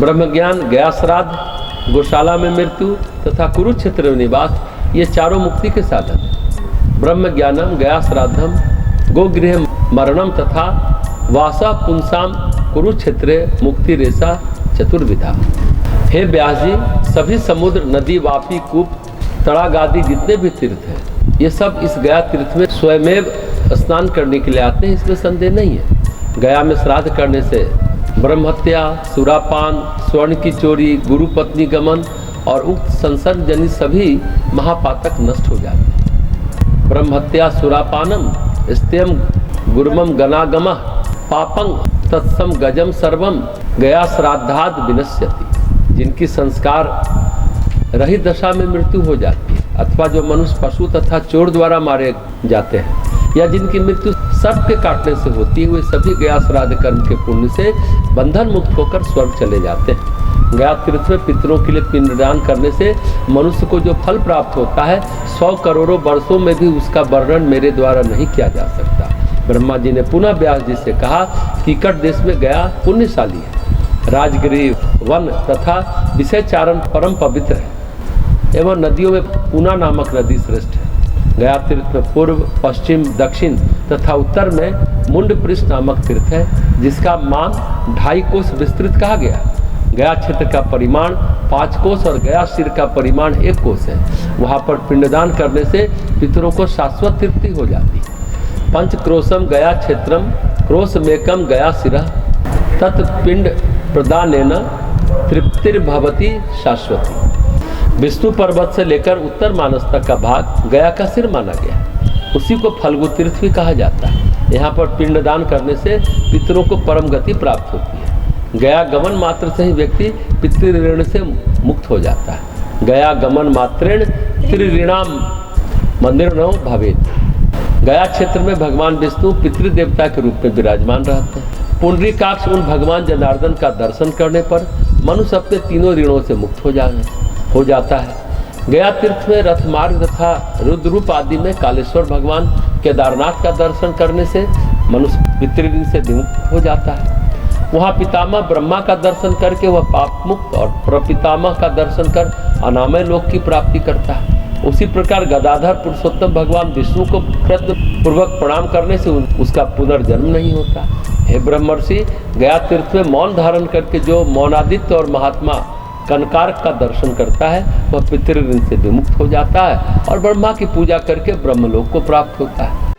ब्रह्मज्ञान, गया श्राद्ध, गौशाला में मृत्यु तथा कुरुक्षेत्र में निवास, ये चारों मुक्ति के साधन हैं। ब्रह्मज्ञानम, गया श्राद्धम, गोगृह मरणम तथा वासा पुंसाम कुरुक्षेत्रे मुक्ति रेशा चतुर्विधा। हे व्यास जी, सभी समुद्र, नदी, वापी, कूप, तड़ाग आदि जितने भी तीर्थ हैं, ये सब इस गया तीर्थ में स्वयमेव स्नान करने के लिए आते हैं, इसमें संदेह नहीं है। गया में श्राद्ध करने से ब्रह्महत्या, सुरापान, स्वर्ण की चोरी, गुरु पत्नी गमन और उक्त संसर्ग जनित सभी महापातक नष्ट हो जाते हैं। ब्रह्महत्या, सुरापानम, स्त्यम, गुरुमम गनागम, पापं तत्सम गजम सर्वम गया श्राद्धाद विनश्यति। जिनकी संस्कार रहित दशा में मृत्यु हो जाती है, अथवा जो मनुष्य पशु तथा चोर द्वारा मारे जाते हैं, या जिनकी मृत्यु सर्प के काटने से होती है, वे सभी गया श्राद्ध कर्म के पुण्य से बंधन मुक्त होकर स्वर्ग चले जाते हैं। गया तीर्थ में पितरों के लिए पिंडदान करने से मनुष्य को जो फल प्राप्त होता है, 100 करोड़ों वर्षों में भी उसका वर्णन मेरे द्वारा नहीं किया जा सकता। ब्रह्मा जी ने पुनः व्यास जी से कहा कि कट देश में गया पुण्यशाली है, राजगिरी वन तथा विषय चारण परम पवित्र है, एवं नदियों में पूना नामक नदी श्रेष्ठ है। गया तीर्थ में पूर्व, पश्चिम, दक्षिण तथा उत्तर में मुंडपृष्ठ नामक तीर्थ है, जिसका मान 2.5 कोस विस्तृत कहा गया। गया क्षेत्र का परिमाण 5 कोस और गया सिर का परिमाण 1 कोस है। वहाँ पर पिंडदान करने से पितरों को शाश्वत तृप्ति हो जाती है। पंचक्रोशम गया क्षेत्रम क्रोशमेकम गया सिरः तत्पिंड प्रदानेन तृप्तिर्भवति शाश्वती। विष्णु पर्वत से लेकर उत्तर मानस तक का भाग गया का सिर माना गया। उसी को फल्गु तीर्थ भी कहा जाता है। यहाँ पर पिंडदान करने से पितरों को परम गति प्राप्त होती है। गया गमन मात्र से ही व्यक्ति पितृऋण से मुक्त हो जाता है। गया गमन मात्रेण त्रिऋणाम मंदिरो भवेत्। गया क्षेत्र में भगवान विष्णु पितृदेवता के रूप में विराजमान रहते हैं। पुंडरीकाक्ष उन भगवान जनार्दन का दर्शन करने पर मनुष्य अपने तीनों ऋणों से मुक्त हो जाता है। गया तीर्थ में रथ मार्ग तथा रुद्ररूप आदि में कालेश्वर भगवान केदारनाथ का दर्शन करने से मनुष्य पितृऋण से विमुक्त हो जाता है। वहाँ पितामह ब्रह्मा का दर्शन करके वह पाप मुक्त और प्रपितामह का दर्शन कर अनामय लोक की प्राप्ति करता है। उसी प्रकार गदाधर पुरुषोत्तम भगवान विष्णु को प्रयत्न पूर्वक प्रणाम करने से उसका पुनर्जन्म नहीं होता। हे ब्रह्मर्षि, गया तीर्थ में मौन धारण करके जो मौनादित्य और महात्मा कनकारक का दर्शन करता है, वह पितृऋण से विमुक्त हो जाता है और ब्रह्मा की पूजा करके ब्रह्मलोक को प्राप्त होता है।